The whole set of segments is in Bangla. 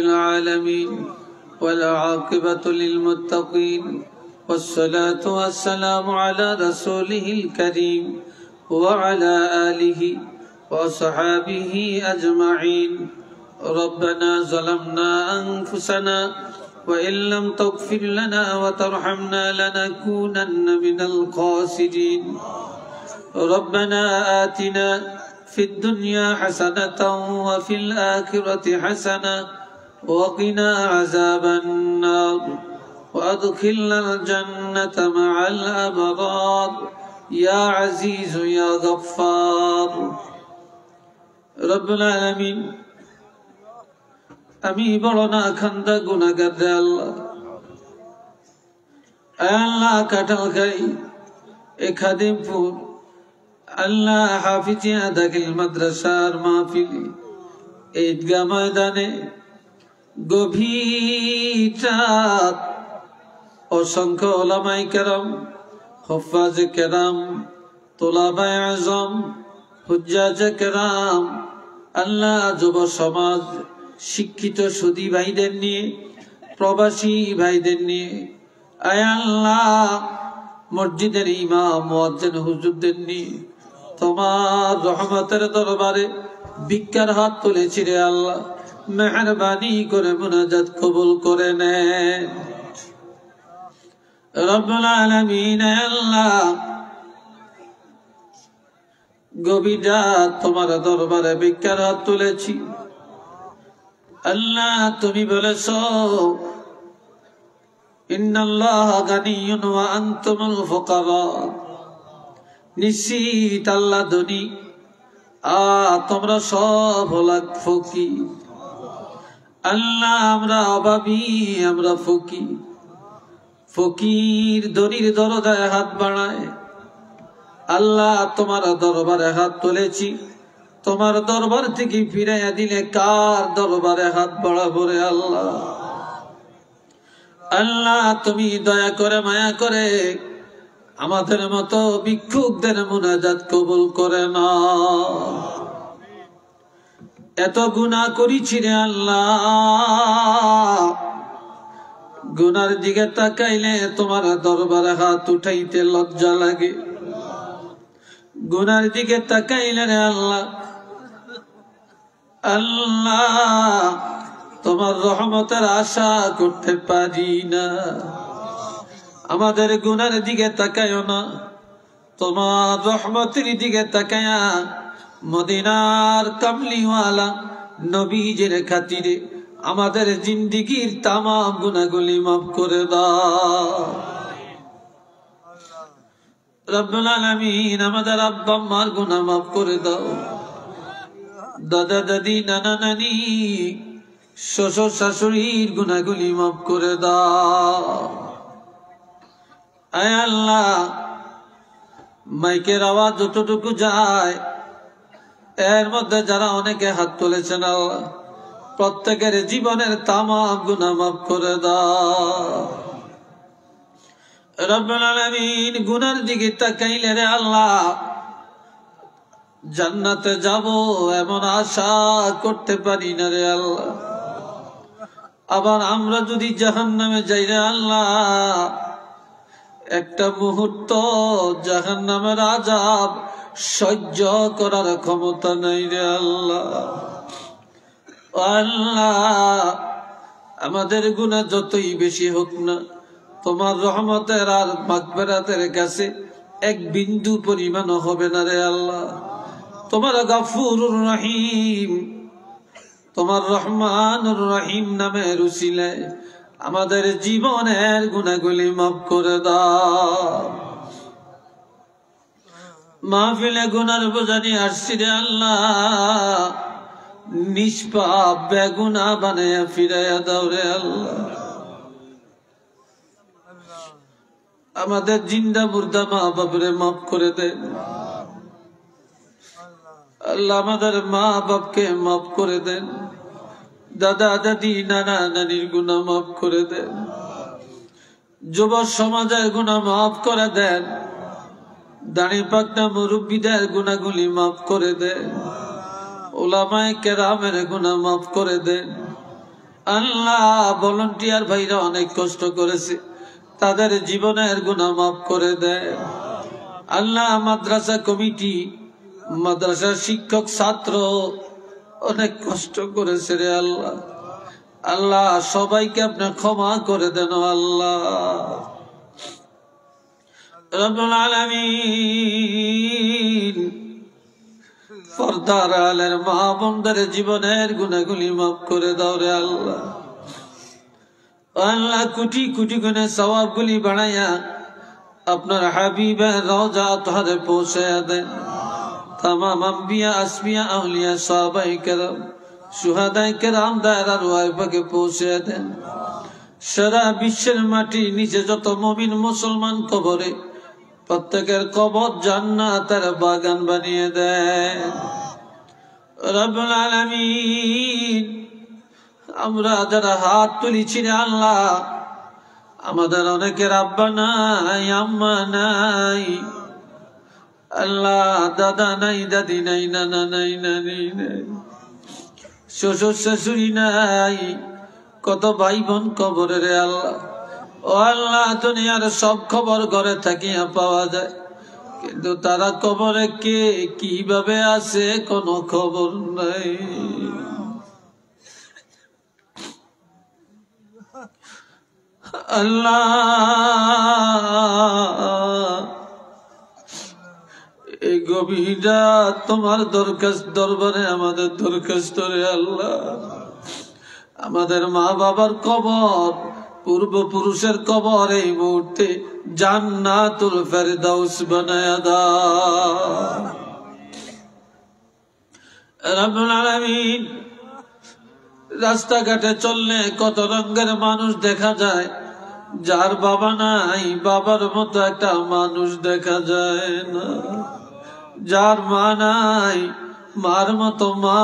العالمين والعاقبة للمتقين والصلاة والسلام على رسوله الكريم وعلى آله وصحابه أجمعين. ربنا ظلمنا أنفسنا وإن لم تغفر لنا وترحمنا لنكونن من الخاسرين. ربنا آتنا في الدنيا حسنة وفي الآخرة حسنة وقنا عذاب النار وأدخلنا الجنة مع الأبرار يا عزيز يا غفار. رب العالمين আমি বড় না খান্দা গুনাহগার রে আল্লাহ, আল্লাহ কাটালখাই এ খাদিমপুর আল্লাহ হাফিজিয়া দাখিল মাদ্রাসার মাহফিলে ঈদগাহ ময়দানে গভীর রাত অসংখ্য উলামায়ে কেরাম, হুফাজে কেরাম, তোলাবায়ে আযম, হুজ্জাজে কেরাম, আল্লাহ যুব সমাজ, শিক্ষিত সুধী ভাইদের নিয়ে, প্রবাসী ভাইদের নিয়ে, আয় আল্লাহ মসজিদের ইমাম মুয়াজ্জিন হুজুরদের নিয়ে তোমার রহমতের দরবারে ভিক্ষার হাত তুলেছি রে আল্লাহ, মেহেরবানি করে মুনাজাত কবুল করে নেন। রব্বুল আলামিন আল্লাহ গভীর রাত তোমার দরবারে ভিক্ষার হাত তুলেছি আল্লাহ, তুমি বলেছো ইন্নাল্লাহা গানিয়্যুন ওয়া আনতুমুল ফুকারা, নিশ্চিত আল্লাহ ধনী আর তোমরা সব হলা ফকির। আল্লাহ আমরা অভাবী, আমরা ফকির। ফকির ধনীর দরজায় হাত বাড়ায়, আল্লাহ তোমার দরবারে হাত তুলেছি, তোমার দরবার থেকে ফিরাইয়া দিলে কার দরবারে হাত বাড়াবো রে আল্লাহ। আল্লাহ তুমি দয়া করে মায়া করে আমাদের মতো ভিক্ষুকদের মুনাজাত কবুল করে না। এত গুনাহ করেছি রে আল্লাহ, গুনার দিকে তাকাইলে তোমার দরবারে হাত উঠাইতে লজ্জা লাগে। গুনার দিকে তাকাইলে রে আল্লাহ, আল্লাহ তোমার রহমতের আশা করতে পারি না। আমাদের গুনার দিকে তাকায়ও না, তোমার রহমতের দিকে তাকায়া মদিনার কামলিওয়ালা নবীজির খাতিরে আমাদের জিন্দেগীর তামাম গুনাহগুলি মাফ করে দাও। রব্বুল আলামিন আমাদের আব্বা আম্মার গুনাহ মাফ করে দাও, দাদা দাদি নানা নানি শ্বশুর শাশুড়ির গুনাহগুলি মাফ করে দাও। আয় আল্লাহ মাইকের আওয়াজ যতটুকু যায় এর মধ্যে যারা অনেকে হাত তুলেছেন আল্লাহ প্রত্যেকের জীবনের তামাম গুনাহ মাফ করে দাও। রব্বুল আলামিন গুনার দিকে তাকাইলে রে আল্লাহ জান্নাতে যাব এমন আশা করতে পারি না রে আল্লাহ। আবার আমরা যদি জাহান্নামে যাই রে আল্লাহ, একটা মুহূর্ত জাহান্নামের আযাব সহ্য করার ক্ষমতা নাই রে আল্লাহ। আল্লাহ আমাদের গুনাহ যতই বেশি হোক না, তোমার রহমতের আর মাগফিরাতের কাছে এক বিন্দু পরিমাণও হবে না রে আল্লাহ। তোমার গাফুরুর রহিম, তোমার রহমানুর রহিম নামের উসিলায় আমাদের জীবনের গুনাহগুলি মাফ করে দাও। মাহফিলে গুনার বোঝা নিয়ে আসছি রে আল্লাহ, নিষ্পাপ বেগুনা বানায়া ফিরাইয়া দাও রে আল্লাহ। আমাদের জিন্দা মুর্দা মা বাপরে মাফ করে দেন আল্লাহ, আমাদের মা বাপকে মাফ করে দেন, দাদা দাদি নানা নানির গুনাহ মাফ করে দেন, যুব সমাজের গুনাহ মাফ করে দেন, দাঁড়ি পাকনা মুরব্বীদের গুনাহগুলি মাফ করে দেন, উলামায়ে কেরামের গুনাহ মাফ করে দেন। আল্লাহ ভলান্টিয়ার ভাইরা অনেক কষ্ট করেছে, তাদের জীবনের গুনাহ মাফ করে দেয়। আল্লাহ মাদ্রাসা কমিটি, মাদ্রাসার শিক্ষক ছাত্র অনেক কষ্ট করেছে রে আল্লাহ। আল্লাহ সবাইকে আপনি ক্ষমা করে দেন আল্লাহ রব্বুল আলামিন। পর্দার আলের মা বোনদের জীবনের গুনাহগুলি মাফ করে দাও রে আল্লাহ। আল্লাহ কোটি কোটি গুণে সওয়াবগুলি বাড়াইয়া আপনার হাবিবের রওজা আতহারে পৌঁছায়া দেন। তামাম আম্বিয়া আসমিয়া আউলিয়া সাহাবায়ে কেরাম শুহাদায়ে কেরাম দায়রার ওয়াইফাকে পৌঁছায়া দেন। সারা বিশ্বের মাটি নিচে যত মুমিন মুসলমান কবরে, প্রত্যেকের কবর জান্নাতের বাগান বানিয়ে দেন রব্বুল আলামিন। আমরা যারা হাত তুলেছি রে আল্লাহ, আমাদের অনেকের আব্বা নাই, আম্মা নাই আল্লাহ, দাদা নাই, দাদি নাই, নানা নাই, নানি নাই, শ্বশুর শাশুড়ি নাই, কত ভাই বোন কবরে রে আল্লাহ। ও আল্লাহ, দুনিয়ার সব খবর ঘরে থাকিয়া পাওয়া যায়, কিন্তু তারা কবরে কে কিভাবে আছে কোনো খবর নাই। আল্লাহ এই গভীর রাত তোমার দরবারে আমাদের দরখাস্ত রে আল্লাহ। আমাদের মা বাবার কবর, পূর্বপুরুষের কবর এই মুহূর্তে জান্নাতুল ফেরদাউস বানায়া দাও রব্বুল আলামিন। রাস্তাঘাটে চললে কত রঙের মানুষ দেখা যায়, যার বাবা নাই বাবার মতো একটা মানুষ দেখা যায় না, যার মা নাই মার মতো মা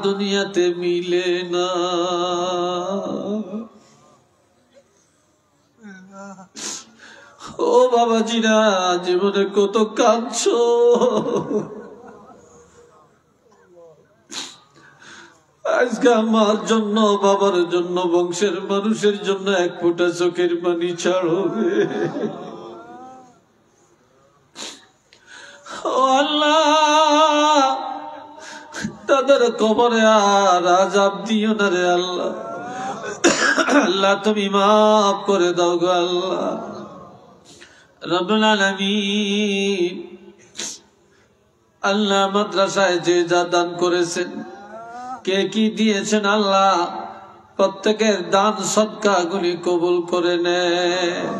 দুনিয়াতে মিলে না। ও বাবাজিরা, জীবনে কত কাঁদছো, আজকে আমার জন্য, বাবার জন্য, বংশের মানুষের জন্য এক ফোঁটা চোখের পানি ছাড়বে। ও আল্লাহ, তাদের কবরে আর আযাব দিও না রে আল্লাহ। আল্লাহ তুমি মাফ করে দাও গো আল্লাহ রব্বুল আলামিন। আল্লাহ মাদ্রাসায় যে যা দান করেছেন, কে কি দিয়েছেন আল্লাহ, প্রত্যেকের দান সদকা গুলি কবুল করে নেন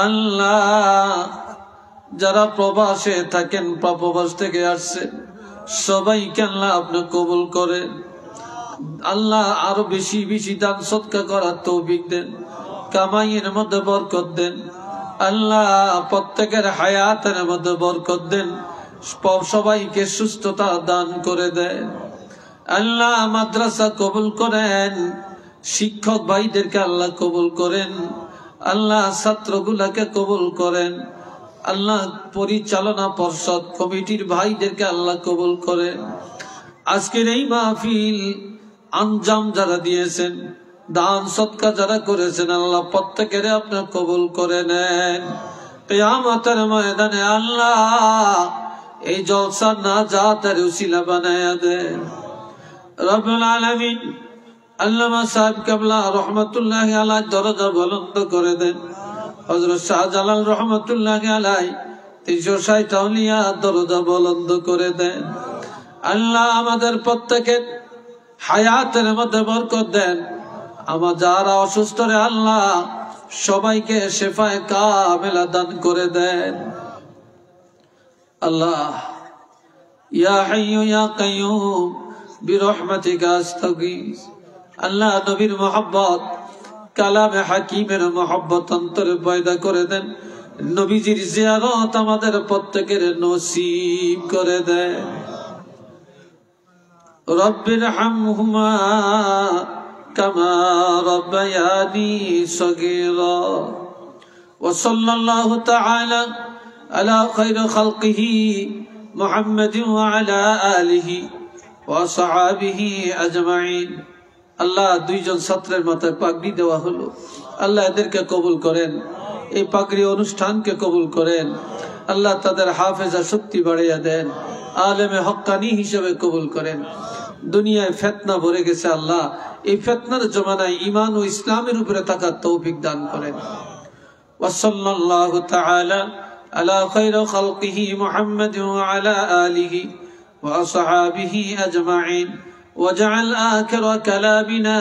আল্লাহ। যারা প্রবাসে থাকেন, প্রবাস থেকে আসছেন, সবাইকে আল্লাহ আপনি কবুল করেন আল্লাহ। আরো বেশি বেশি দান সদকা করার তৌফিক দেন, কামাইয়ের মধ্যে বরকত দেন আল্লাহ। প্রত্যেকের হায়াতের মধ্যে বরকত দেন, সবাইকে সুস্থতা দান করে দেন আল্লাহ। মাদ্রাসা কবুল করেন, শিক্ষক ভাইদেরকে আল্লাহ কবুল করেন আল্লাহ, ছাত্রগুলাকে কবুল করেন আল্লাহ, পরিচালনা পর্ষদ কমিটির ভাইদেরকে আল্লাহ কবুল করেন। আজকের এই মাহফিল আঞ্জাম যারা দিয়েছেন, দান সদকা যারা করেছেন আল্লাহ, প্রত্যেকের আপনি কবুল করে নেন। কিয়ামতের ময়দানে আল্লাহ এই জলসা নাজাতের উসিলা বানায়া দেন রব্বুল আলামিন। আল্লামা সাহেব কেবলা রহমতুল্লাহি আলাইহি দরজা বুলন্দ করে দেন। হযরত শাহজালাল রহমতুল্লাহি আলাইহি 360 আউলিয়া দরজা বুলন্দ করে দেন আল্লাহ। আমাদের প্রত্যেকের হায়াতের মধ্যে বরকত দেন। আমার যারা অসুস্থ রে আল্লাহ, সবাইকে শিফায়ে কামিলা দান করে দেন আল্লাহ। ইয়া হাইয়্যু ইয়া কাইয়্যুম বিরহমাতিকা আস্তাগীস। আল্লাহ নবীর মোহাব্বত, কালামে হাকিমের মোহাব্বত অন্তরে পয়দা করে দেন। নবীজির জিয়ারত আমাদের প্রত্যেকের নসিব করে দেন। রব্বির হামহুমা কামা রব্বায়ানি সগীরা। ওয়া সাল্লাল্লাহু তাআলা আলা খায়রি খালকিহি মুহাম্মাদিন ওয়া আলা আলিহি ওয়া সাহাবিহি আজমাইন। আল্লাহ দুইজন ছাত্রের মাথায় পাগড়ি দেওয়া হলো, আল্লাহ এদেরকে কবুল করেন, এই পাগড়ি অনুষ্ঠানকে কবুল করেন। আল্লাহ তাদের হাফেজা শক্তি বাড়িয়ে দেন, আলেমে হক্কানি হিসেবে কবুল করেন। দুনিয়ায় ফিতনা ভরে গেছে, আল্লাহ এই ফিতনার জমানায় ঈমান ও ইসলামের উপরে থাকার তৌফিক দান করেন। ওয়াসাল্লাল্লাহু তাআলা আলা খায়রি খালকিহি মুহাম্মাদিন ওয়া আলা আলিহি ওয়া আসহাবিহি আজমাইন ওয়াজআল আখিরা কালামিনা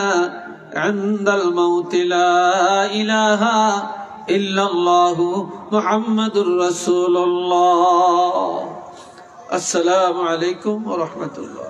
ইনদাল মাউত লা ইলাহা ইল্লাল্লাহু মুহাম্মাদুর রাসূলুল্লাহ। আসসালামু আলাইকুম ওয়া রাহমাতুল্লাহ।